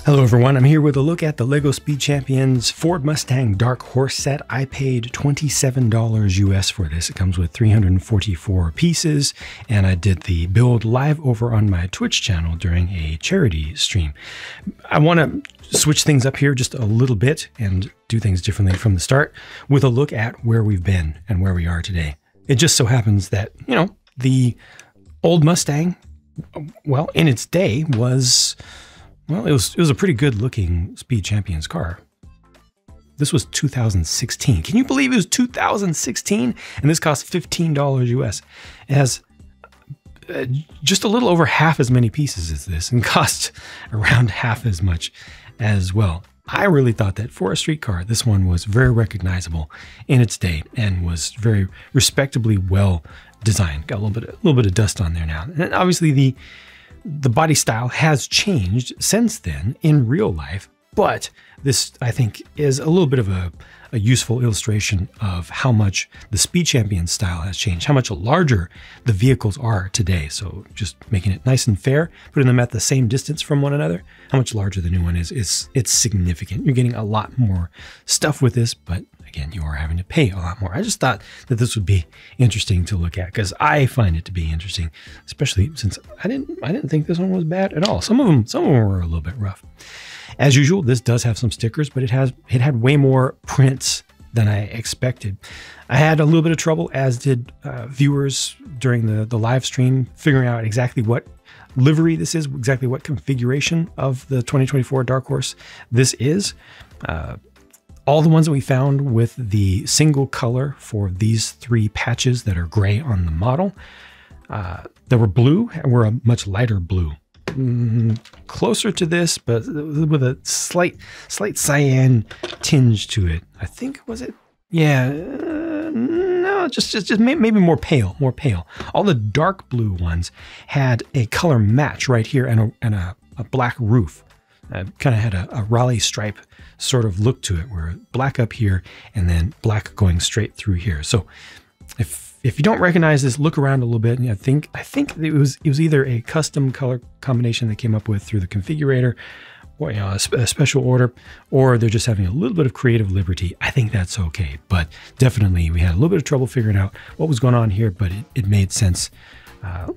Hello everyone, I'm here with a look at the LEGO Speed Champions Ford Mustang Dark Horse set. I paid $27 US for this. It comes with 344 pieces, and I did the build live over on my Twitch channel during a charity stream. I want to switch things up here just a little bit and do things differently from the start with a look at where we've been and where we are today. It just so happens that, you know, the old Mustang, well, in its day was... well, it was a pretty good looking Speed Champions car. This was 2016. Can you believe it was 2016? And this cost $15 US. It has just a little over half as many pieces as this and cost around half as much as well. I really thought that for a street car, this one was very recognizable in its day and was very respectably well designed. Got a little bit of dust on there now. And obviously the body style has changed since then in real life, but this, I think, is a little bit of a useful illustration of how much the Speed Champion style has changed, how much larger the vehicles are today. So just making it nice and fair, putting them at the same distance from one another, how much larger the new one is, it's significant. You're getting a lot more stuff with this, but again, you are having to pay a lot more. I just thought that this would be interesting to look at because I find it to be interesting, especially since I didn't think this one was bad at all. Some of them were a little bit rough. As usual, this does have some stickers, but it had way more prints than I expected. I had a little bit of trouble, as did viewers during the live stream, figuring out exactly what livery this is, exactly what configuration of the 2024 Dark Horse this is. All the ones that we found with the single color for these three patches that are gray on the model, that were blue, and were a much lighter blue. Closer to this, but with a slight cyan tinge to it. I think, was it? Yeah, no, just maybe more pale. All the dark blue ones had a color match right here and a black roof. Kind of had a Raleigh stripe sort of look to it, where black up here and then black going straight through here. So if you don't recognize this, look around a little bit. And I think it was either a custom color combination they came up with through the configurator, or a special order, or they're just having a little bit of creative liberty. I think that's okay, but definitely we had a little bit of trouble figuring out what was going on here, but it made sense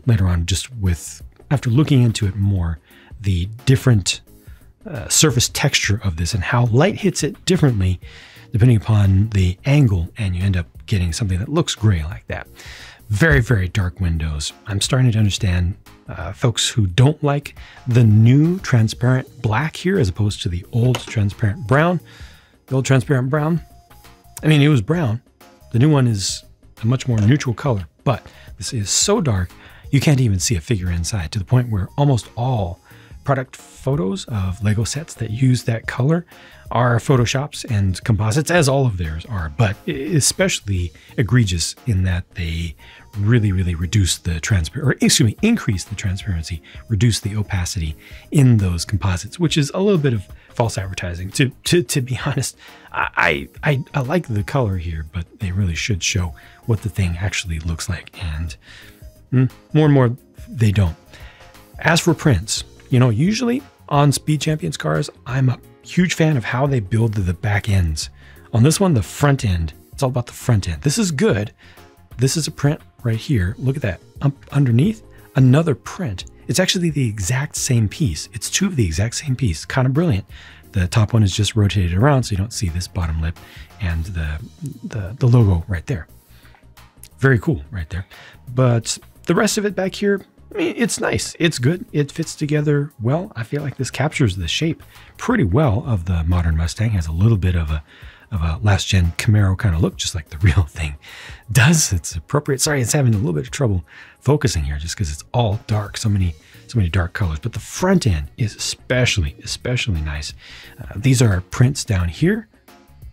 later on, just after looking into it more, the different surface texture of this and how light hits it differently depending upon the angle, and you end up getting something that looks gray like that. Very, very dark windows. I'm starting to understand folks who don't like the new transparent black here as opposed to the old transparent brown. The old transparent brown, I mean, it was brown. The new one is a much more neutral color, but this is so dark you can't even see a figure inside, to the point where almost all product photos of LEGO sets that use that color are Photoshops and composites, as all of theirs are, but especially egregious in that they really reduce the increase the transparency, reduce the opacity in those composites, which is a little bit of false advertising. To be honest, I like the color here, but they really should show what the thing actually looks like, and more and more they don't. As for prints, you know, usually on Speed Champions cars, I'm a huge fan of how they build the back ends. On this one, the front end, it's all about the front end. This is good. This is a print right here. Look at that. Underneath, another print. It's actually the exact same piece. It's two of the exact same piece. Kind of brilliant. The top one is just rotated around so you don't see this bottom lip and the logo right there. Very cool right there. But the rest of it back here, I mean, it's nice. It's good. It fits together well. I feel like this captures the shape pretty well of the modern Mustang. Has a little bit of a last gen Camaro kind of look, just like the real thing does. It's appropriate. Sorry, it's having a little bit of trouble focusing here just because it's all dark. So many dark colors. But the front end is especially nice. These are prints down here,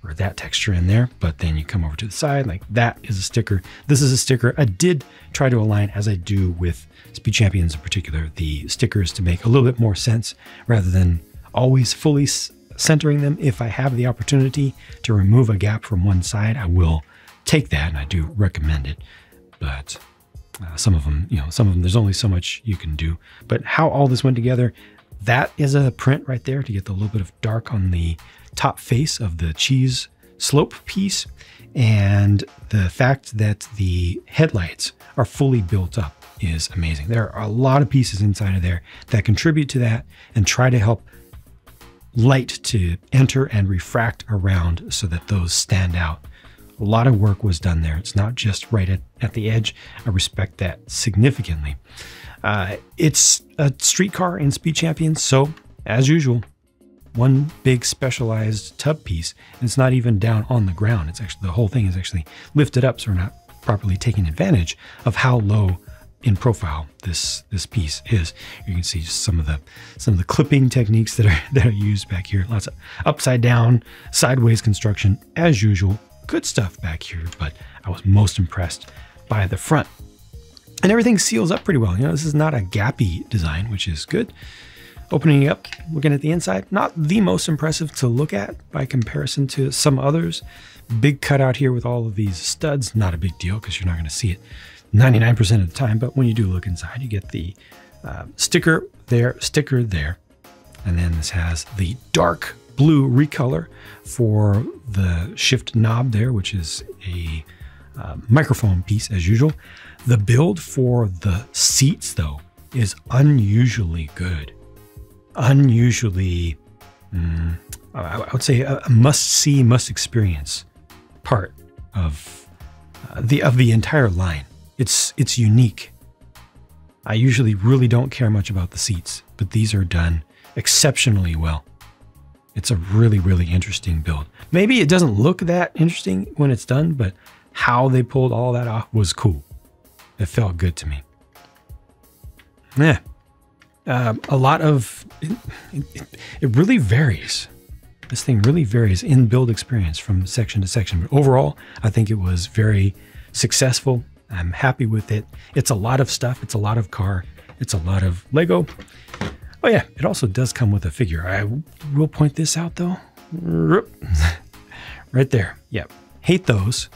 or that texture in there, but then you come over to the side, like that is a sticker. This is a sticker. I did try to align, as I do with Speed Champions in particular, the stickers to make a little bit more sense rather than always fully centering them. If I have the opportunity to remove a gap from one side, I will take that, and I do recommend it. But some of them, there's only so much you can do. But how all this went together, That is a print right there to get the little bit of dark on the top face of the cheese slope piece. And the fact that the headlights are fully built up is amazing. There are a lot of pieces inside of there that contribute to that and try to help light to enter and refract around so that those stand out. A lot of work was done there. It's not just right at the edge. I respect that significantly. It's a street car in Speed Champions, so as usual, one big specialized tub piece, and it's not even down on the ground. It's actually, the whole thing is actually lifted up, so we're not properly taking advantage of how low in profile this piece is. You can see just some of the clipping techniques that are used back here. Lots of upside down, sideways construction as usual. Good stuff back here, but I was most impressed by the front. And everything seals up pretty well. You know, this is not a gappy design, which is good. Opening it up, looking at the inside, not the most impressive to look at by comparison to some others. Big cutout here with all of these studs, not a big deal because you're not going to see it 99% of the time. But when you do look inside, you get the sticker there, and then this has the dark blue recolor for the shift knob there, which is a microphone piece as usual. The build for the seats though is unusually good. Unusually, I would say a must-see, must-experience part of the entire line. It's unique. I usually really don't care much about the seats, but these are done exceptionally well. It's a really, really interesting build. Maybe it doesn't look that interesting when it's done, but how they pulled all that off was cool. It felt good to me. Yeah. A lot of, it really varies. This thing really varies in build experience from section to section. But overall, I think it was very successful. I'm happy with it. It's a lot of stuff. It's a lot of car. It's a lot of Lego. Oh yeah, it also does come with a figure. I will point this out though. Right there. Yep. Hate those.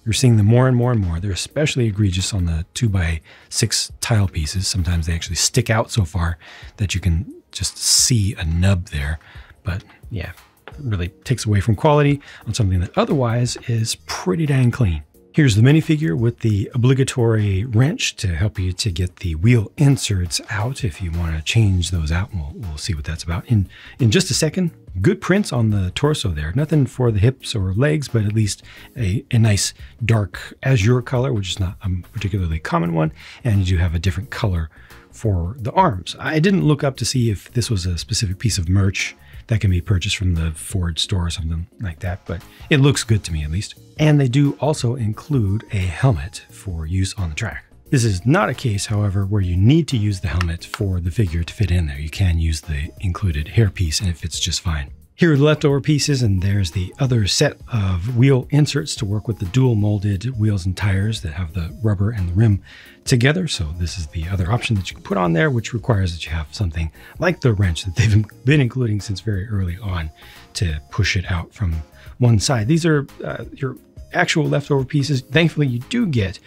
You're seeing them more and more and more. They're especially egregious on the 2x6 tile pieces. Sometimes they actually stick out so far that you can just see a nub there. But yeah, it really takes away from quality on something that otherwise is pretty dang clean. Here's the minifigure with the obligatory wrench to help you to get the wheel inserts out if you want to change those out. We'll see what that's about in just a second. Good prints on the torso there. Nothing for the hips or legs, but at least a nice dark azure color, which is not a particularly common one. And you do have a different color for the arms. I didn't look up to see if this was a specific piece of merch that can be purchased from the Ford store or something like that, but it looks good to me at least. And they do also include a helmet for use on the track. This is not a case, however, where you need to use the helmet for the figure to fit in there. You can use the included hairpiece and it fits just fine. Here are the leftover pieces, and there's the other set of wheel inserts to work with the dual molded wheels and tires that have the rubber and the rim together. So this is the other option that you can put on there, which requires that you have something like the wrench that they've been including since very early on to push it out from one side. These are your actual leftover pieces. Thankfully, you do get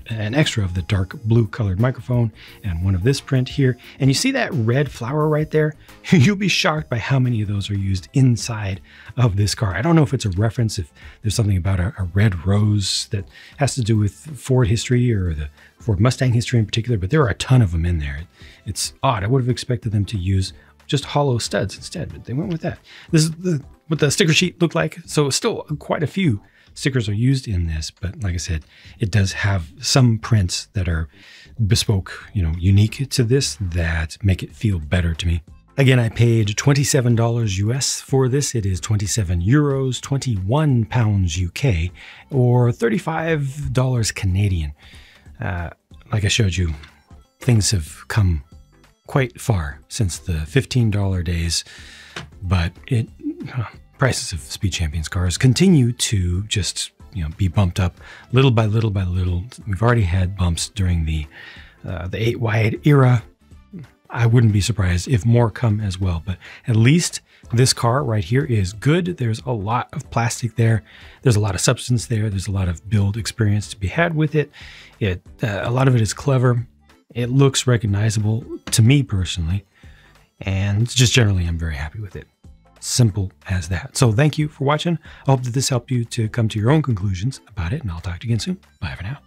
an extra of the dark blue colored microphone and one of this print here. And you see that red flower right there? You'll be shocked by how many of those are used inside of this car. I don't know if it's a reference, if there's something about a red rose that has to do with Ford history or the Ford Mustang history in particular, but there are a ton of them in there. It's odd. I would have expected them to use just hollow studs instead, but they went with that. This is what the sticker sheet looked like. So still quite a few stickers are used in this, but like I said, it does have some prints that are bespoke, unique to this that make it feel better to me. Again, I paid $27 US for this. It is 27 euros, 21 pounds UK, or $35 Canadian. Like I showed you, things have come quite far since the $15 days, but prices of Speed Champions cars continue to just be bumped up little by little by little. We've already had bumps during the 8 wide era. I wouldn't be surprised if more come as well, but at least this car right here is good. There's a lot of plastic there. There's a lot of substance there. There's a lot of build experience to be had with it. A lot of it is clever. It looks recognizable to me personally, and just generally I'm very happy with it. Simple as that. So thank you for watching. I hope that this helped you to come to your own conclusions about it, and I'll talk to you again soon. Bye for now.